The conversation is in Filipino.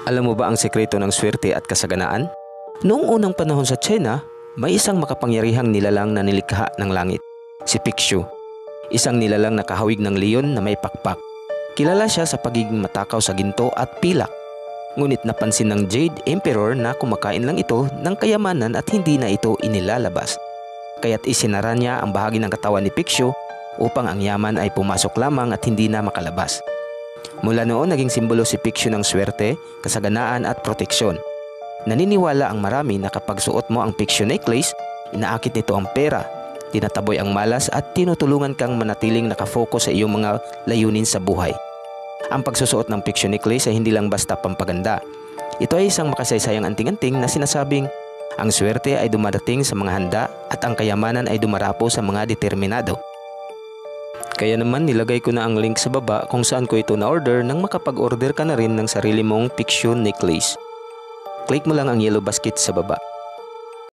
Alam mo ba ang sekreto ng swerte at kasaganaan? Noong unang panahon sa China, may isang makapangyarihang nilalang na nilikha ng langit, si Pixiu. Isang nilalang na kahawig ng leon na may pakpak. Kilala siya sa pagiging matakaw sa ginto at pilak. Ngunit napansin ng Jade Emperor na kumakain lang ito ng kayamanan at hindi na ito inilalabas. Kaya't isinara niya ang bahagi ng katawan ni Pixiu upang ang yaman ay pumasok lamang at hindi na makalabas. Mula noon naging simbolo si Pixiu ng swerte, kasaganaan at proteksyon. Naniniwala ang marami na kapag suot mo ang Pixiu necklace, inaakit nito ang pera, tinataboy ang malas at tinutulungan kang manatiling nakafocus sa iyong mga layunin sa buhay. Ang pagsusuot ng Pixiu necklace ay hindi lang basta pampaganda. Ito ay isang makasaysayang anting-anting na sinasabing ang swerte ay dumadating sa mga handa at ang kayamanan ay dumarapo sa mga determinado. Kaya naman nilagay ko na ang link sa baba kung saan ko ito na-order nang makapag-order ka na rin ng sarili mong Pixiu necklace. Click mo lang ang yellow basket sa baba.